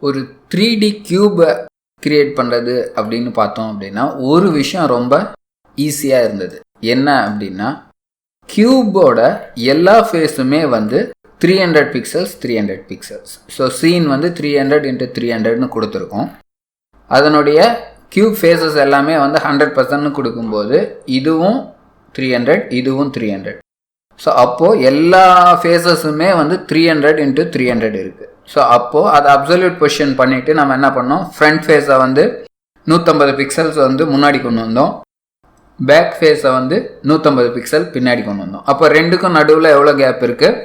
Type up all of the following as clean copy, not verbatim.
ஒரு 3D கியூபை create பண்ணுறது அப்படின்னு பார்த்தோம் அப்படின்னா ஒரு விஷயம் ரொம்ப ஈஸியாக இருந்தது. என்ன அப்படின்னா கியூபோட எல்லா ஃபேஸுமே வந்து 300 பிக்சல்ஸ் 300 பிக்சல்ஸ். ஸோ சீன் வந்து 300 × 300ன்னு கொடுத்துருக்கோம். அதனுடைய கியூப் ஃபேஸஸ் எல்லாமே வந்து 100% கொடுக்கும்போது இதுவும் 300 இதுவும் 300. ஸோ அப்போது எல்லா ஃபேஸஸுமே வந்து 300 × 300 இருக்குது. ஸோ அப்போது அதை அப்சல்யூட் பொசிஷன் பண்ணிவிட்டு நம்ம என்ன பண்ணோம், ஃப்ரண்ட் ஃபேஸை வந்து 150 பிக்சல்ஸ் வந்து முன்னாடி கொண்டு வந்தோம், பேக் ஃபேஸை வந்து 150 பிக்சல் பின்னாடி கொண்டு வந்தோம். அப்போ ரெண்டுக்கும் நடுவில் எவ்வளோ கேப் இருக்குது,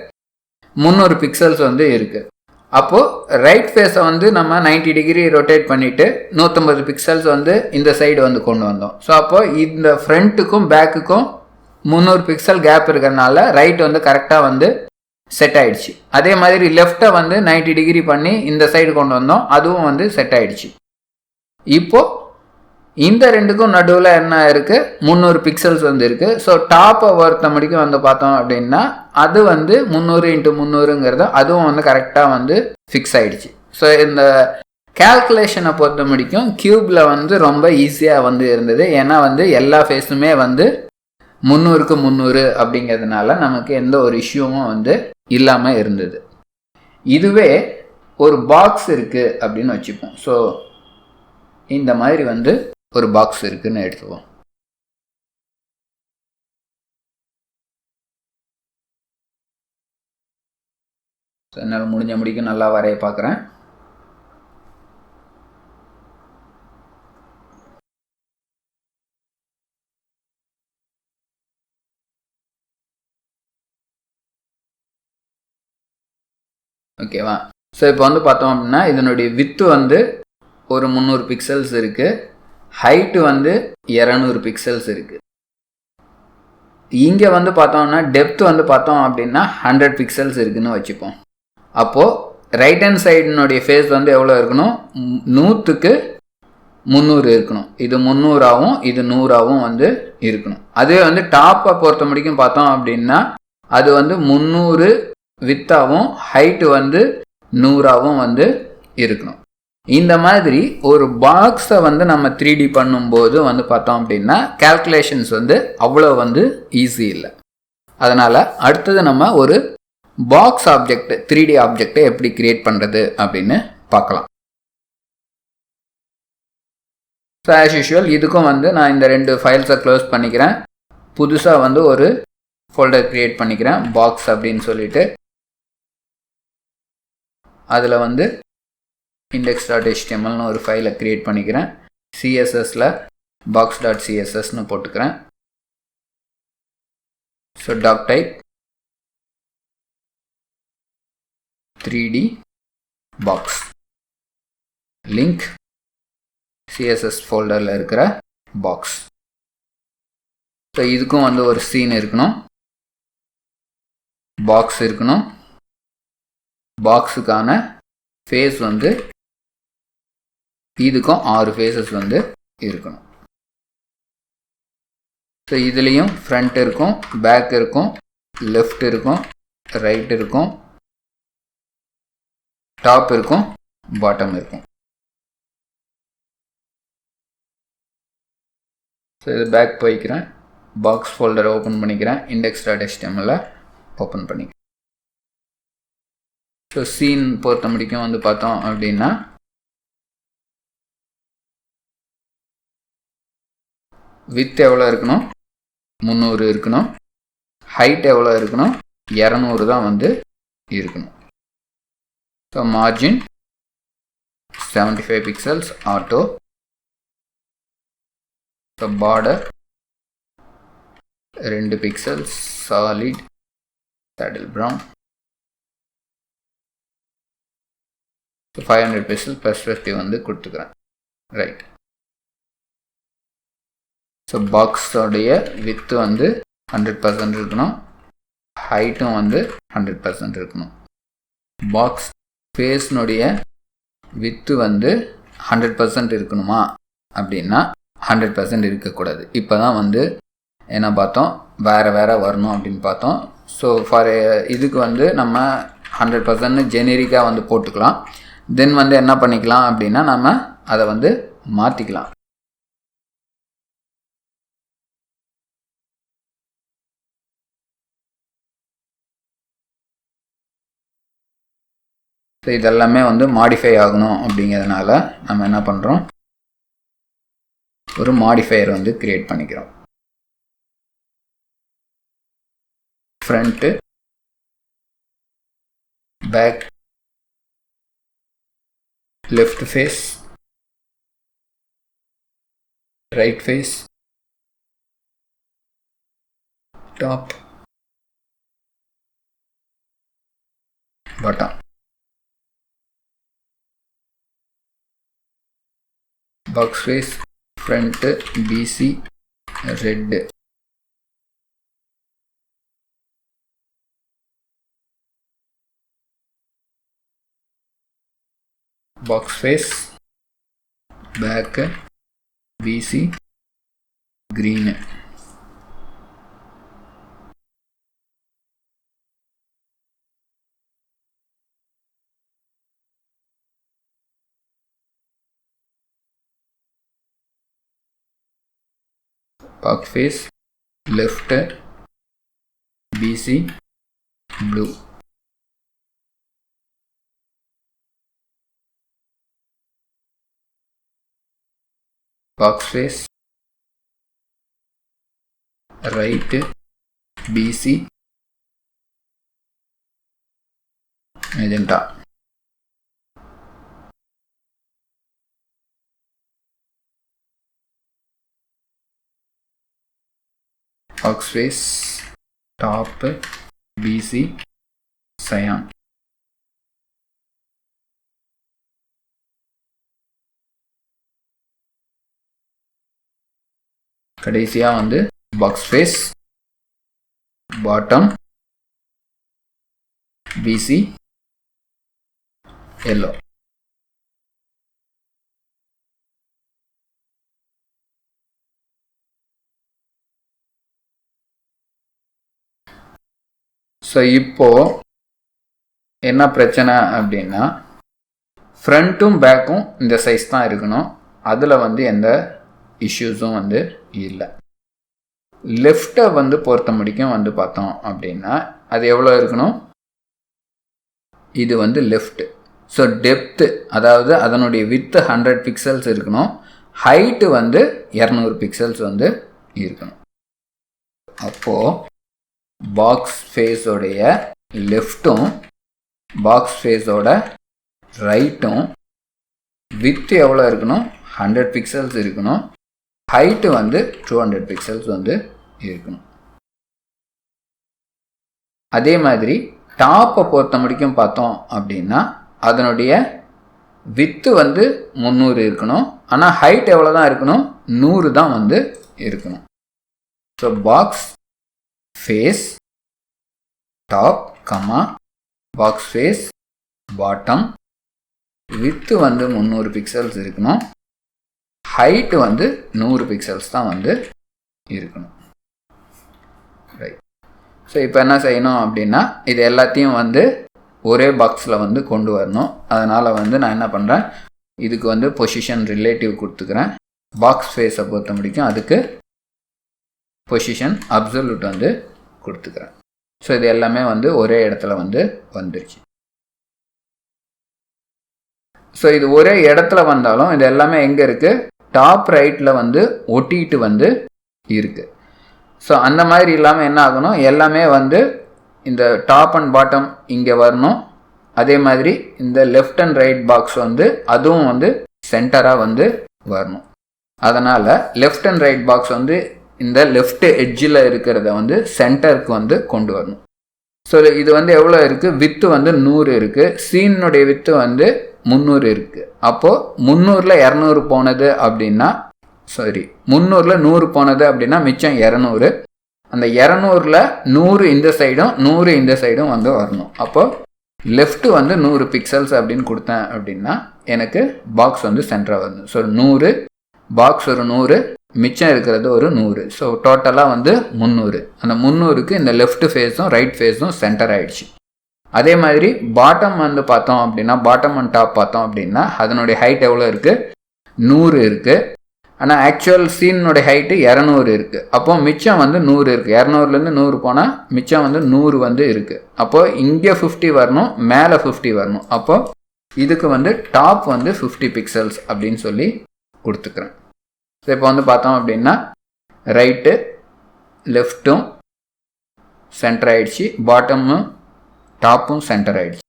300 பிக்சல்ஸ் வந்து இருக்குது. அப்போது ரைட் ஃபேஸை வந்து நம்ம 90 டிகிரி ரொட்டேட் பண்ணிவிட்டு 150 பிக்சல்ஸ் வந்து இந்த சைடு வந்து கொண்டு வந்தோம். ஸோ அப்போது இந்த ஃப்ரண்ட்டுக்கும் பேக்குக்கும் 300 பிக்சல் கேப் இருக்கிறதுனால ரைட் வந்து கரெக்டாக வந்து செட் ஆகிடுச்சு. அதே மாதிரி லெஃப்ட்டை வந்து 90 டிகிரி பண்ணி இந்த சைடு கொண்டு வந்தோம், அதுவும் வந்து செட் ஆகிடுச்சு. இப்போது இந்த ரெண்டுக்கும் நடுவில் என்ன இருக்குது, 300 பிக்சல்ஸ் வந்து இருக்குது. ஸோ டாப்பை பொறுத்த முடிக்கும் வந்து பார்த்தோம் அப்படின்னா அது வந்து 300 × 300ங்கிறது அதுவும் வந்து கரெக்டாக வந்து ஃபிக்ஸ் ஆகிடுச்சு. ஸோ இந்த கேல்குலேஷனை பொறுத்த முடிக்கும் கியூபில் வந்து ரொம்ப ஈஸியாக வந்து இருந்தது. ஏன்னா வந்து எல்லா ஃபேஸுமே வந்து 300க்கு 300 அப்படிங்கிறதுனால நமக்கு எந்த ஒரு இஷ்யூவும் வந்து இல்லாமல் இருந்தது. இதுவே ஒரு பாக்ஸ் இருக்குது அப்படின்னு வச்சுப்போம். ஸோ இந்த மாதிரி வந்து ஒரு பாக்ஸ் இருக்குன்னு எடுத்துப்போம். என்னால் முடிஞ்ச முடிக்கும் நல்லா வரைய பார்க்குறேன். ஓகேவா? ஸோ இப்போ வந்து பார்த்தோம் அப்படின்னா இதனுடைய வித்து வந்து ஒரு 300 பிக்சல்ஸ் இருக்குது, ஹைட்டு வந்து 200 பிக்சல்ஸ் இருக்குது. இங்கே வந்து பார்த்தோம்னா டெப்த் வந்து பார்த்தோம் அப்படின்னா 100 பிக்சல்ஸ் இருக்குதுன்னு வச்சுப்போம். அப்போது ரைட் ஹேண்ட் சைடினுடைய ஃபேஸ் வந்து எவ்வளோ இருக்கணும், 100க்கு 300 இருக்கணும். இது 300ஆகவும் இது 100ஆகவும் வந்து இருக்கணும். அதுவே வந்து டாப்பை பொறுத்த முடிக்கும் பார்த்தோம் அப்படின்னா அது வந்து 300 வித்தாகவும் ஹைட்டு வந்து 100ஆகவும் வந்து இருக்கணும். இந்த மாதிரி ஒரு பாக்ஸை வந்து நம்ம 3D பண்ணும்போது வந்து பார்த்தோம் அப்படின்னா கேல்குலேஷன்ஸ் வந்து அவ்வளோ வந்து ஈஸி இல்லை. அதனால் அடுத்தது நம்ம ஒரு பாக்ஸ் ஆப்ஜெக்ட் 3D ஆப்ஜெக்டை எப்படி கிரியேட் பண்ணுறது அப்படின்னு பார்க்கலாம். ஸோ ஆஸ் யூஷுவல் இதுக்கும் வந்து நான் இந்த 2 ஃபைல்ஸை க்ளோஸ் பண்ணிக்கிறேன். புதுசாக வந்து ஒரு ஃபோல்டர் க்ரியேட் பண்ணிக்கிறேன், பாக்ஸ் அப்படின்னு சொல்லிட்டு. அதில் வந்து index.htmlனு ஒரு ஃபைலை க்ரியேட் பண்ணிக்கிறேன். சிஎஸ்எஸில் box.cssன்னு போட்டுக்கிறேன். So doctype 3D box, link CSS ஃபோல்டரில் இருக்கிற பாக்ஸ். ஸோ இதுக்கும் வந்து ஒரு சீன் இருக்கணும், பாக்ஸ் இருக்கணும், பாக்ஸுக்கான ஃபேஸ் வந்து இதுக்கும் 6 ஃபேஸஸ் வந்து இருக்கணும். ஸோ இதுலேயும் ஃப்ரண்ட் இருக்கும், பேக் இருக்கும், லெஃப்ட் இருக்கும், ரைட் இருக்கும், டாப் இருக்கும், பாட்டம் இருக்கும். ஸோ இது பேக் போய்க்கிறேன், பாக்ஸ் ஃபோல்டரை ஓப்பன் பண்ணிக்கிறேன், index.html ஓப்பன் பண்ணிக்கிறேன். ஸோ சீன் பொறுத்த முடிக்கும் வந்து பார்த்தோம் அப்படின்னா வித் எவ்வளோ இருக்கணும், 300 இருக்கணும், ஹைட் எவ்வளோ இருக்கணும், 200 தான் வந்து இருக்கணும். So margin 75 pixels auto. So border 2 pixels solid saddle brown. 500 pixel perspective வந்து கொடுத்துக்கிறேன். ரைட். ஸோ பாக்ஸோடைய வித்து வந்து 100% இருக்கணும், ஹைட்டும் வந்து 100% இருக்கணும். பாக்ஸ் ஃபேஸ்னுடைய வித்து வந்து 100% இருக்கணுமா அப்படின்னா 100% இருக்கக்கூடாது. இப்போ தான் வந்து என்ன பார்த்தோம், வேறு வரணும் அப்படின்னு பார்த்தோம். ஸோ ஃபார் இதுக்கு வந்து நம்ம 100% ஜெனரிக்காக வந்து போட்டுக்கலாம். தென் வந்து என்ன பண்ணிக்கலாம் அப்படின்னா நம்ம அதை வந்து மாற்றிக்கலாம். ஸோ இதெல்லாமே வந்து மாடிஃபை ஆகணும் அப்படிங்கிறதுனால நம்ம என்ன பண்ணுறோம், ஒரு மாடிஃபையர் வந்து கிரியேட் பண்ணிக்கிறோம். Front, back, left face, right face, top, bottom. Box face, front, PC, red. Box face, back, PC, green. Box face, left, PC, blue. Box face, right, PC, magenta. Box face, top, PC, cyan. கடைசியாக வந்து box face, bottom, PC, yellow. So இப்போது என்ன பிரச்சனை அப்படின்னா, ஃப்ரண்ட்டும் பேக்கும் இந்த size தான் இருக்கணும். அதில் வந்து எந்த இஷ்யூஸும் வந்து இல்லை. லெஃப்ட்டை வந்து பொறுத்த முடிக்கும் வந்து பார்த்தோம் அப்படின்னா அது எவ்வளோ இருக்கணும், இது வந்து லெஃப்ட்டு. ஸோ டெப்த்து, அதாவது அதனுடைய வித்து 100 பிக்சல்ஸ் இருக்கணும். ஹைட்டு வந்து 200 பிக்சல்ஸ் வந்து இருக்கணும். அப்போது பாக்ஸ் ஃபேஸோடைய லெஃப்ட்டும் பாக்ஸ் ஃபேஸோட ரைட்டும் வித்து எவ்வளோ இருக்கணும், 100 பிக்சல்ஸ் இருக்கணும். ஹைட்டு வந்து 200 பிக்சல்ஸ் வந்து இருக்கணும். அதே மாதிரி டாப்பை பொறுத்த முடிக்கும் பார்த்தோம் அப்படின்னா அதனுடைய வித்து வந்து 300 இருக்கணும். ஆனால் ஹைட் எவ்வளோ தான் இருக்கணும், 100 தான் வந்து இருக்கணும். So box face top comma box face bottom width வந்து 300 பிக்சல்ஸ் இருக்கணும். ஹைட்டு வந்து 100 பிக்சல்ஸ் தான் வந்து இருக்கணும். ரைட். ஸோ இப்போ என்ன செய்யணும் அப்படின்னா இது எல்லாத்தையும் வந்து ஒரே பாக்ஸில் வந்து கொண்டு வரணும். அதனால் வந்து நான் என்ன பண்ணுறேன், இதுக்கு வந்து பொசிஷன் ரிலேட்டிவ் கொடுத்துக்கிறேன். பாக்ஸ் ஃபேஸை பொறுத்த முடிக்கும் அதுக்கு பொசிஷன் அப்சல்யூட் வந்து கொடுத்துக்கிறேன். ஸோ இது எல்லாமே வந்து ஒரே இடத்துல வந்து வந்துருச்சு. ஸோ இது ஒரே இடத்துல வந்தாலும் இது எல்லாமே எங்கே இருக்குது, டாப் ரைட்டில் வந்து ஒட்டிட்டு வந்து இருக்குது. ஸோ அந்த மாதிரி இல்லாமல் என்ன ஆகணும், எல்லாமே வந்து இந்த டாப் அண்ட் பாட்டம் இங்கே வரணும். அதே மாதிரி இந்த லெஃப்ட் அண்ட் ரைட் பாக்ஸ் வந்து அதுவும் வந்து சென்டராக வந்து வரணும். அதனால் லெஃப்ட் அண்ட் ரைட் பாக்ஸ் வந்து இந்த லெஃப்ட் எட்ஜில் இருக்கிறத வந்து சென்டருக்கு வந்து கொண்டு வரணும். ஸோ இது வந்து எவ்வளோ இருக்குது, வித்து வந்து 100 இருக்குது. சீனுடைய வித்து வந்து 300 இருக்குது. அப்போது 300ல் 200 போனது அப்படின்னா, சாரி 300ல் 100 போனது அப்படின்னா மிச்சம் 200. அந்த 200ல் 100 இந்த சைடும் 100 இந்த சைடும் வந்து வரணும். அப்போது லெஃப்ட்டு வந்து 100 பிக்சல்ஸ் அப்படின்னு கொடுத்தேன் அப்படின்னா எனக்கு பாக்ஸ் வந்து சென்டராக வரணும். ஸோ 100 பாக்ஸ் ஒரு 100, மிச்சம் இருக்கிறது ஒரு 100. ஸோ டோட்டலாக வந்து 300. அந்த 300க்கு இந்த லெஃப்ட் ஃபேஸும் ரைட் ஃபேஸும் சென்டர் ஆகிடுச்சு. அதே மாதிரி பாட்டம் வந்து பார்த்தோம் அப்படின்னா, பாட்டம் அண்ட் டாப் பார்த்தோம் அப்படின்னா அதனுடைய ஹைட் எவ்வளோ இருக்குது? 100 இருக்குது. ஆனால் ஆக்சுவல் சீனோட ஹைட்டு 200 இருக்குது. அப்போது மிச்சம் வந்து 100 இருக்குது. 200லேருந்து 100 போனால் மிச்சம் வந்து 100 வந்து இருக்குது. அப்போது இங்கே 50 வரணும், மேலே 50 வரணும். அப்போது இதுக்கு வந்து டாப் வந்து 50 பிக்சல்ஸ் அப்படின்னு சொல்லி கொடுத்துக்கிறேன். ஸோ இப்போ வந்து பார்த்தோம் அப்படின்னா ரைட்டு லெஃப்ட்டும் சென்டர் ஆகிடுச்சு, பாட்டமும் டாப்பும் சென்டர் ஆகிடுச்சு.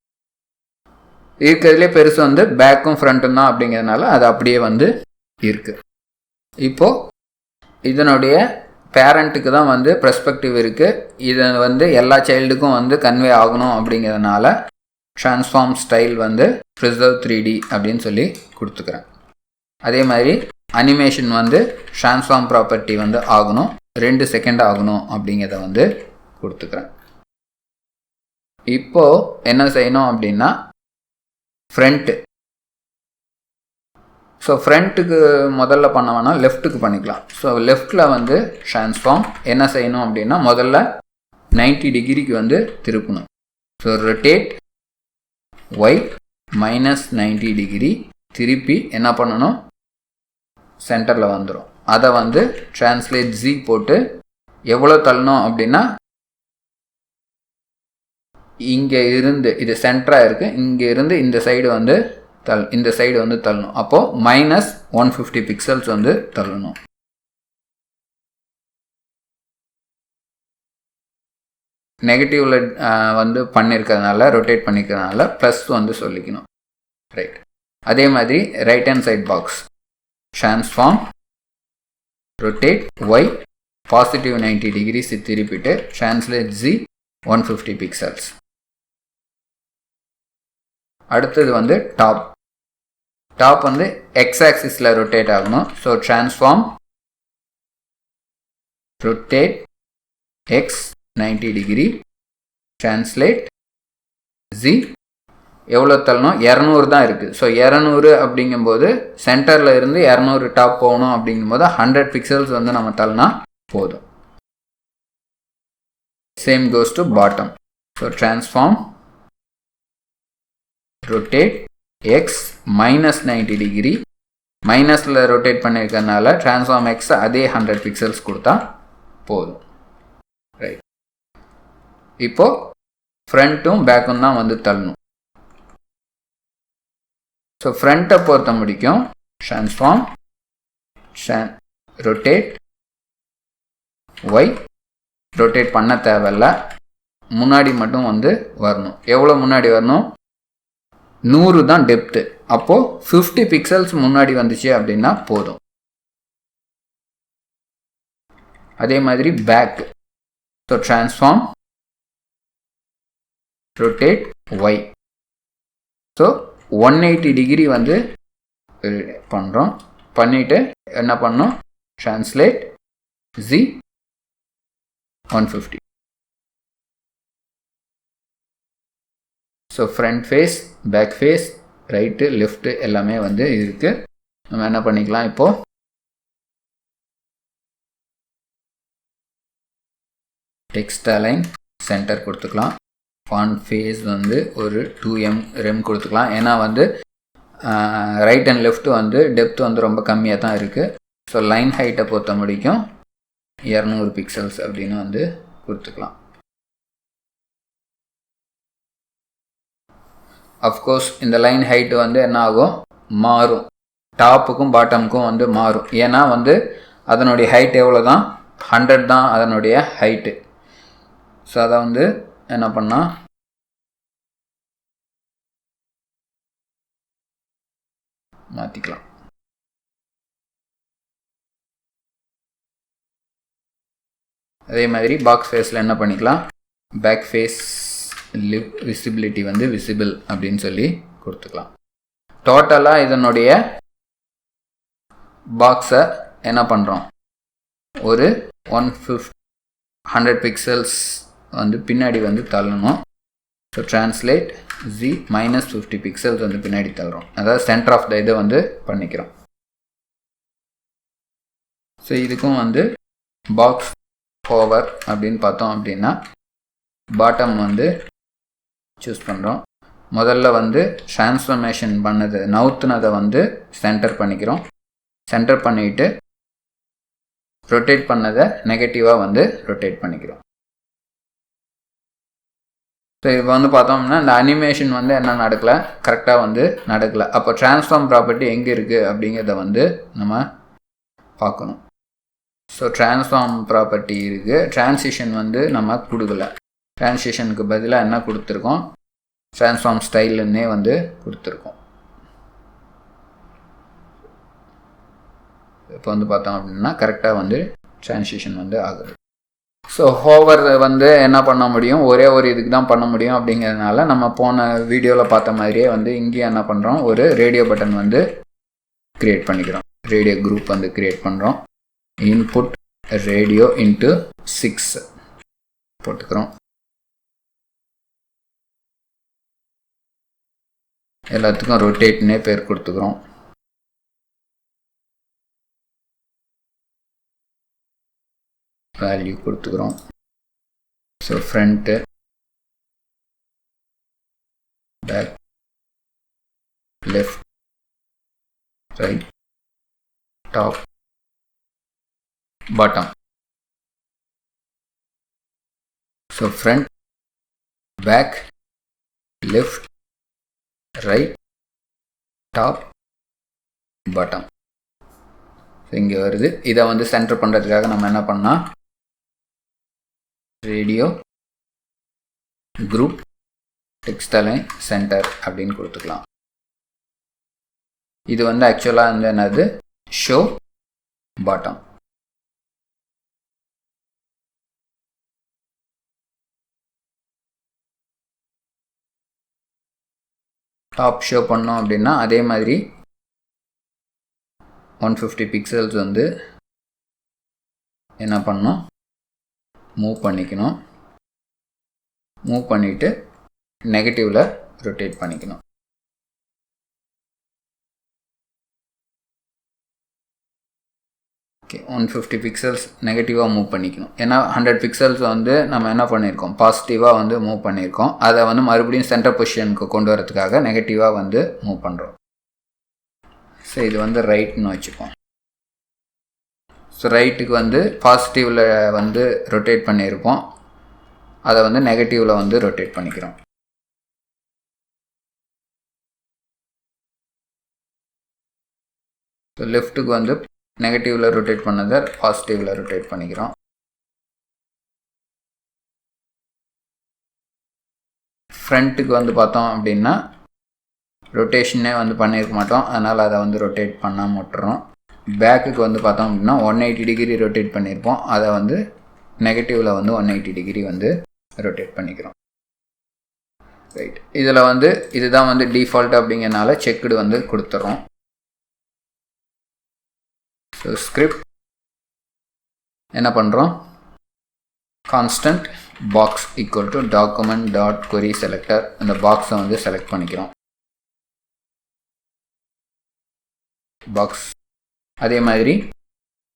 இருக்கிறதுலே பெருசு வந்து பேக்கும் ஃப்ரண்ட்டும் தான் அப்படிங்கிறதுனால அது அப்படியே வந்து இருக்குது. இப்போது இதனுடைய பேரண்ட்டுக்கு தான் வந்து பெர்ஸ்பெக்டிவ் இருக்குது. இது வந்து எல்லா சைல்டுக்கும் வந்து கன்வே ஆகணும் அப்படிங்கிறதுனால ட்ரான்ஸ்ஃபார்ம் ஸ்டைல் வந்து ப்ரிசர்வ் 3D அப்படின்னு சொல்லி கொடுத்துக்கிறேன். அதே மாதிரி அனிமேஷன் வந்து ட்ரான்ஸ்ஃபார்ம் ப்ராப்பர்ட்டி வந்து ஆகணும், 2 செகண்ட் ஆகணும் அப்படிங்கிறத வந்து கொடுத்துக்கிறேன். இப்போது என்ன செய்யணும் அப்படின்னா ஃப்ரண்ட்டு. ஸோ ஃப்ரண்ட்டுக்கு முதல்ல பண்ண வேணால் லெஃப்ட்டுக்கு பண்ணிக்கலாம். ஸோ லெஃப்டில் வந்து ட்ரான்ஸ்ஃபார்ம் என்ன செய்யணும் அப்படின்னா முதல்ல 90 டிகிரிக்கு வந்து திருப்பணும். ஸோ ரொட்டேட் ஒய் -90 டிகிரி திருப்பி என்ன பண்ணணும், சென்டரில் வந்துடும். அதை வந்து ட்ரான்ஸ்லேட் Z போட்டு எவ்வளோ தள்ளணும் அப்படின்னா இங்கே இருந்து இது சென்டராக இருக்குது, இங்கே இருந்து இந்த சைடு வந்து இந்த சைடு வந்து தள்ளணும். அப்போது -150 பிக்சல்ஸ் வந்து தள்ளணும். நெகட்டிவில் வந்து பண்ணியிருக்கிறதுனால ரொட்டேட் பண்ணியிருக்கிறதுனால ப்ளஸ் வந்து சொல்லிக்கணும். ரைட். அதே மாதிரி right hand side box transform rotate Y +90 degrees திருப்பிட்டு ட்ரான்ஸ்லேட் Z 150 பிக்சல்ஸ். அடுத்தது வந்து டாப் வந்து எக்ஸ் ஆக்சிஸில் ரொட்டேட் ஆகணும். So transform rotate X 90 degree translate Z எவ்வளோ தள்ளணும், 200 தான் இருக்குது. ஸோ 200 அப்படிங்கும்போது சென்டரில் இருந்து 200 டாப் போகணும் அப்படிங்கும்போது 100 பிக்சல்ஸ் வந்து நம்ம தள்ளினா போதும். Same goes to bottom. So transform rotate X -90 degree, மைனஸில் ரொட்டேட் பண்ணியிருக்கனால ட்ரான்ஸ்ஃபார்ம் எக்ஸ் அதே 100 பிக்சல்ஸ் கொடுத்தா போதும். ரைட். இப்போது ஃப்ரண்ட்டும் பேக்கும் தான் வந்து தள்ளணும். ஸோ ஃப்ரண்ட்டை பொறுத்த முடிக்கும் ட்ரான்ஸ்ஃபார்ம் ரொட்டேட் ஒய் ரொட்டேட் பண்ண தேவையில்ல, முன்னாடி மட்டும் வந்து வரணும். எவ்வளோ முன்னாடி வரணும், 100 தான் டெப்த்து. அப்போது 50 பிக்சல்ஸ் முன்னாடி வந்துச்சு அப்படின்னா போதும். அதே மாதிரி back. So transform rotate Y. So 180 degree வந்து பண்ணுறோம். பண்ணிவிட்டு என்ன பண்ணோம், translate Z 150. So front face, back face, right left எல்லாமே வந்து இருக்குது. நம்ம என்ன பண்ணிக்கலாம், இப்போது டெக்ஸ்ட் அலைன் சென்டர் கொடுத்துக்கலாம். ஃபாண்ட் ஃபேஸ் வந்து ஒரு 2 rem கொடுத்துக்கலாம். ஏன்னா வந்து ரைட் அண்ட் லெஃப்ட் வந்து டெப்த் வந்து ரொம்ப கம்மியாக தான் இருக்குது. ஸோ லைன் ஹைட்டை பொறுத்த முடிக்கும் 200 பிக்சல்ஸ் அப்படின்னு வந்து கொடுத்துக்கலாம். அஃப்கோர்ஸ் இந்த லைன் ஹைட்டு வந்து என்ன ஆகும், மாறும். டாப்புக்கும் பாட்டமுக்கும் வந்து மாறும். ஏன்னா வந்து அதனுடைய ஹைட் எவ்வளோ தான், 100 தான் அதனுடைய ஹைட்டு. ஸோ அதை வந்து என்ன பண்ணால் மாற்றிக்கலாம். அதே மாதிரி பாக்ஸ் ஃபேஸில் என்ன பண்ணிக்கலாம், பேக் ஃபேஸ் விசிபிலிட்டி வந்து விசிபிள் அப்படின்னு சொல்லி கொடுத்துக்கலாம். டோட்டலாக இதனுடைய பாக்ஸை என்ன பண்ணுறோம், ஒரு 100 பிக்சல்ஸ் வந்து பின்னாடி வந்து தள்ளணும். ஸோ ட்ரான்ஸ்லேட் Z -50 பிக்சல்ஸ் வந்து பின்னாடி தள்ளுறோம். அதாவது சென்டர் ஆஃப் த இதை வந்து பண்ணிக்கிறோம். ஸோ இதுக்கும் வந்து பாக்ஸ் ஓவர் அப்படின்னு பார்த்தோம் அப்படின்னா பாட்டம் வந்து சூஸ் பண்ணுறோம். முதல்ல வந்து ட்ரான்ஸ்ஃபர்மேஷன் பண்ணது நவுத்துனதை வந்து சென்டர் பண்ணிக்கிறோம். சென்டர் பண்ணிவிட்டு ரொட்டேட் பண்ணதை நெகட்டிவாக வந்து ரொட்டேட் பண்ணிக்கிறோம். ஸோ இப்போ வந்து பார்த்தோம்னா இந்த அனிமேஷன் வந்து என்ன நடக்கலை, கரெக்டாக வந்து நடக்கலை. அப்போ ட்ரான்ஸ்ஃபார்ம் ப்ராப்பர்ட்டி எங்கே இருக்குது அப்படிங்கிறத வந்து நம்ம பார்க்கணும். ஸோ ட்ரான்ஸ்ஃபார்ம் ப்ராப்பர்ட்டி இருக்குது, ட்ரான்சிஷன் வந்து நம்ம கொடுக்கல. ட்ரான்சிஷனுக்கு பதிலாக என்ன கொடுத்துருக்கோம், ட்ரான்ஸ்ஃபார்ம் ஸ்டைலுன்னே வந்து கொடுத்துருக்கோம். இப்போ வந்து பார்த்தோம் அப்படின்னா கரெக்டாக வந்து ட்ரான்சிஷன் வந்து ஆகுது. ஸோ ஹோவர் வந்து என்ன பண்ண முடியும், ஒரே ஒரு இதுக்கு தான் பண்ண முடியும். அப்படிங்கிறதுனால நம்ம போன வீடியோவில் பார்த்த மாதிரியே வந்து இங்கேயும் என்ன பண்ணுறோம், ஒரு ரேடியோ பட்டன் வந்து க்ரியேட் பண்ணிக்கிறோம். ரேடியோ குரூப் வந்து க்ரியேட் பண்ணுறோம். இன்புட் ரேடியோ இன்ட்டு 6 போட்டுக்கிறோம். எல்லாத்துக்கும் ரொட்டேட்னே பேர் கொடுத்துக்கிறோம். வேல்யூ கொடுத்துக்கிறோம். So front, back, left, right, top, bottom. So front, back, left, right, top, bottom. So இங்கே வருது. இதை வந்து சென்டர் பண்ணுறதுக்காக நம்ம என்ன பண்ணால் radio group text align center அப்படின்னு கொடுத்துக்கலாம். இது வந்து ஆக்சுவலாக வந்து என்னது, ஷோ பாட்டம். டாப் ஷோ பண்ணோம் அப்படின்னா அதே மாதிரி 150 பிக்சல்ஸ் வந்து என்ன பண்ணணும், மூவ் பண்ணிக்கணும். மூவ் பண்ணிவிட்டு நெகட்டிவில் ரொட்டேட் பண்ணிக்கணும். ஓகே, 150 பிக்சல்ஸ் நெகட்டிவாக மூவ் பண்ணிக்கணும். ஏன்னா 100 பிக்சல்ஸ் வந்து நம்ம என்ன பண்ணியிருக்கோம், பாசிட்டிவாக வந்து மூவ் பண்ணியிருக்கோம். அதை வந்து மறுபடியும் சென்டர் பொசிஷனுக்கு கொண்டு வரதுக்காக நெகட்டிவாக வந்து மூவ் பண்ணுறோம். ஸோ இது வந்து ரைட்னு வச்சுப்போம். ஸோ ரைட்டுக்கு வந்து பாசிட்டிவில் வந்து ரொட்டேட் பண்ணியிருப்போம், அதை வந்து நெகட்டிவில் வந்து ரொட்டேட் பண்ணிக்கிறோம். ஸோ லெஃப்ட்டுக்கு வந்து நெகட்டிவில் ரொட்டேட் பண்ணதை பாசிட்டிவில் ரொட்டேட் பண்ணிக்கிறோம். ஃப்ரண்ட்டுக்கு வந்து பார்த்தோம் அப்படின்னா ரொட்டேஷனே வந்து பண்ணியிருக்க மாட்டோம், அதனால் அதை வந்து ரொட்டேட் பண்ணாமல் விட்டுறோம். பேக்குக்கு வந்து பார்த்தோம் அப்படின்னா 180 டிகிரி ரொட்டேட் பண்ணியிருப்போம், அதை வந்து நெகட்டிவில் வந்து 180 டிகிரி வந்து ரொட்டேட் பண்ணிக்கிறோம். ரைட், இதில் வந்து இதுதான் வந்து டிஃபால்ட் அப்படிங்கிறனால செக்குடு வந்து கொடுத்துட்றோம். ஸோ ஸ்கிரிப்ட் என்ன பண்ணுறோம், constant box equal to document dot query selector, அந்த பாக்ஸை வந்து செலக்ட் பண்ணிக்கிறோம். பாக்ஸ், அதே மாதிரி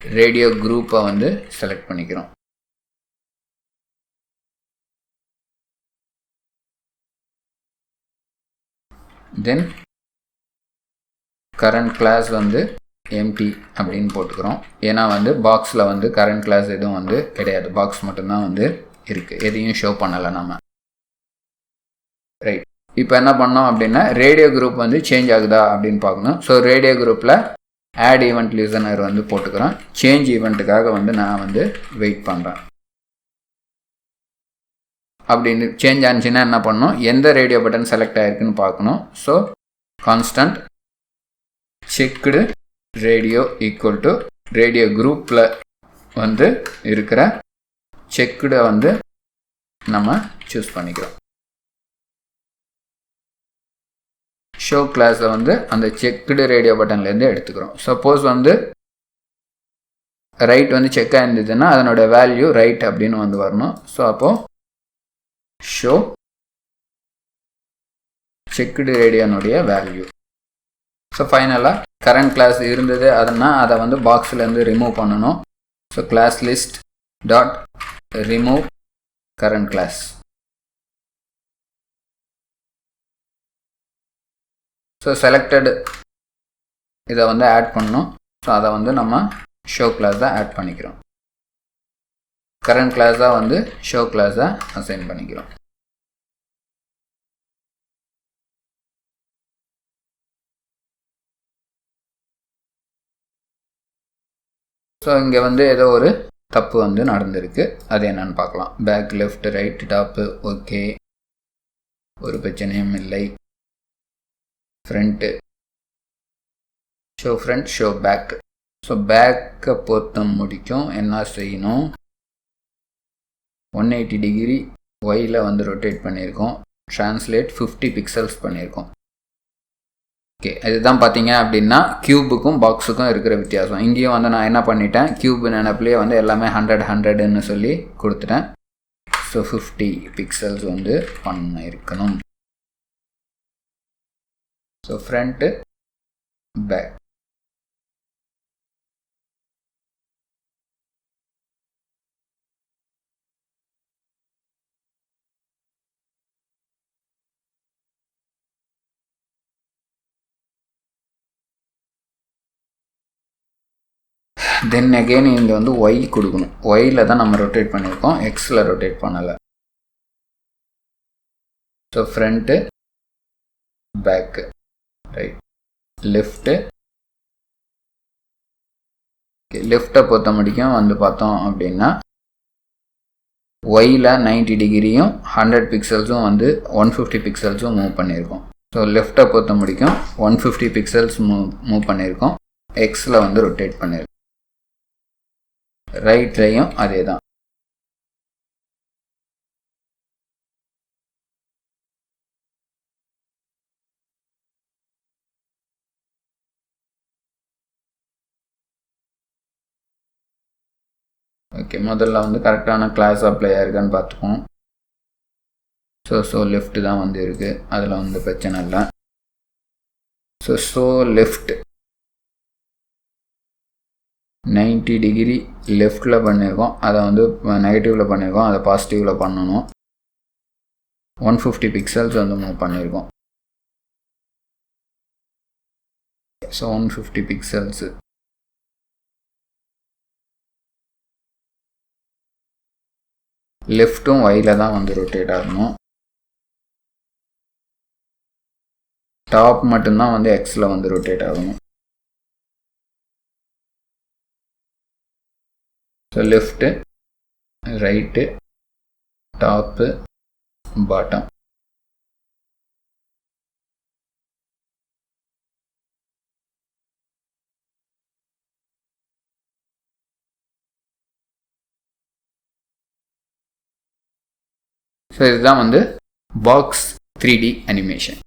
ரேடியோ குரூப்பை வந்து செலக்ட் பண்ணிக்கிறோம். தென் கரண்ட் கிளாஸ் வந்து எம்டி அப்படின்னு போட்டுக்கிறோம். ஏன்னா வந்து பாக்ஸில் வந்து கரண்ட் கிளாஸ் எதுவும் வந்து கிடையாது, பாக்ஸ் மட்டும்தான் வந்து இருக்குது, எதையும் ஷோ பண்ணலை நம்ம. ரைட், இப்போ என்ன பண்ணோம் அப்படின்னா ரேடியோ குரூப் வந்து சேஞ்ச் ஆகுதா அப்படின்னு பார்க்கணும். ஸோ ரேடியோ குரூப்பில் ஆட் ஈவெண்ட் லிசனர் வந்து போட்டுக்கிறோம். சேஞ்ச் ஈவெண்ட்டுக்காக வந்து நான் வந்து வெயிட் பண்ணுறேன். அப்படின்னு சேஞ்ச் ஆனிச்சுன்னா என்ன பண்ணணும், எந்த ரேடியோ பட்டன் செலக்ட் ஆகிருக்குன்னு பார்க்கணும். So constant checked radio equal to radio குரூப்பில் வந்து இருக்கிற செக்குடை வந்து நம்ம சூஸ் பண்ணிக்கிறோம். ஷோ கிளாஸை வந்து அந்த செக்குடு ரேடியோ பட்டன்லேருந்து எடுத்துக்கிறோம். சப்போஸ் வந்து ரைட் வந்து செக் ஆயிருந்ததுன்னா அதனோட வேல்யூ ரைட் அப்படின்னு வந்து வரணும். ஸோ அப்போது ஷோ செக்குடு ரேடியோனுடைய வேல்யூ. ஸோ ஃபைனலாக கரண்ட் கிளாஸ் இருந்தது அதனால் அதை வந்து பாக்ஸ்லேருந்து ரிமூவ் பண்ணணும். So class list dot remove current class. So selected இதை வந்து ஆட் பண்ணணும். ஸோ அதை வந்து நம்ம ஷோ கிளாஸை ஆட் பண்ணிக்கிறோம். கரண்ட் கிளாஸாக வந்து ஷோ கிளாஸை அசைன் பண்ணிக்கிறோம். ஸோ இங்கே வந்து ஏதோ ஒரு தப்பு வந்து நடந்திருக்கு. அது என்னன்னு பார்க்கலாம். Back, left, right, top okay, ஒரு பிரச்சனையும் இல்லை. Front, show front, show back. So பேக்கை பொறுத்த முடிக்கும் என்ன செய்யணும், 180 டிகிரி ஒயில் வந்து ரொட்டேட் பண்ணியிருக்கோம். ட்ரான்ஸ்லேட் 50 பிக்சல்ஸ் பண்ணியிருக்கோம். ஓகே, இதுதான் பார்த்தீங்க அப்படின்னா க்யூபுக்கும் பாக்ஸுக்கும் இருக்கிற வித்தியாசம். இங்கேயும் வந்து நான் என்ன பண்ணிட்டேன், க்யூப் நினப்பிலே வந்து எல்லாமே 100 சொல்லி கொடுத்துட்டேன். ஸோ 50 பிக்சல்ஸ் வந்து பண்ணியிருக்கணும். So front, back. Then again இங்கே வந்து ஒய் கொடுக்கணும். ஒயில் தான் நம்ம ரொட்டேட் பண்ணியிருக்கோம், எக்ஸில் ரொட்டேட் பண்ணலை. So front, back, right, left. லெஃப்ட்டை பொறுத்த முடிக்கும் வந்து பார்த்தோம் அப்படின்னா ஒயில் 90 டிகிரியும் 100 பிக்சல்ஸும் வந்து 150 பிக்சல்ஸும் மூவ் பண்ணியிருக்கோம். ஸோ லெஃப்ட்டை பொறுத்த முடிக்கும் 150 பிக்சல்ஸ் மூவ் பண்ணியிருக்கோம், எக்ஸில் வந்து ரொட்டேட் பண்ணியிருக்கோம். ரைட்லையும் அதே தான். ஓகே, முதல்ல வந்து கரெக்டான கிளாஸ் அப்ளை ஆயிருக்கான்னு பார்த்துப்போம். ஸோ லெஃப்ட் தான் வந்து இருக்குது, அதில் வந்து பிரச்சனை இல்லை. ஸோ லெஃப்ட் 90 டிகிரி லெஃப்டில் பண்ணியிருக்கோம், அதை வந்து நெகட்டிவில் பண்ணியிருக்கோம், அதை பாசிட்டிவில் பண்ணணும். 150 பிக்சல்ஸ் வந்து மூவ் பண்ணியிருக்கோம். So 150 pixels. லெஃப்ட்டும் ஒயில் தான் வந்து ரொட்டேட் ஆகணும். டாப் மட்டும்தான் வந்து எக்ஸில் வந்து ரொட்டேட் ஆகணும். So left, right, top, bottom. So இதுதான் வந்து பாக்ஸ் 3D அனிமேஷன்.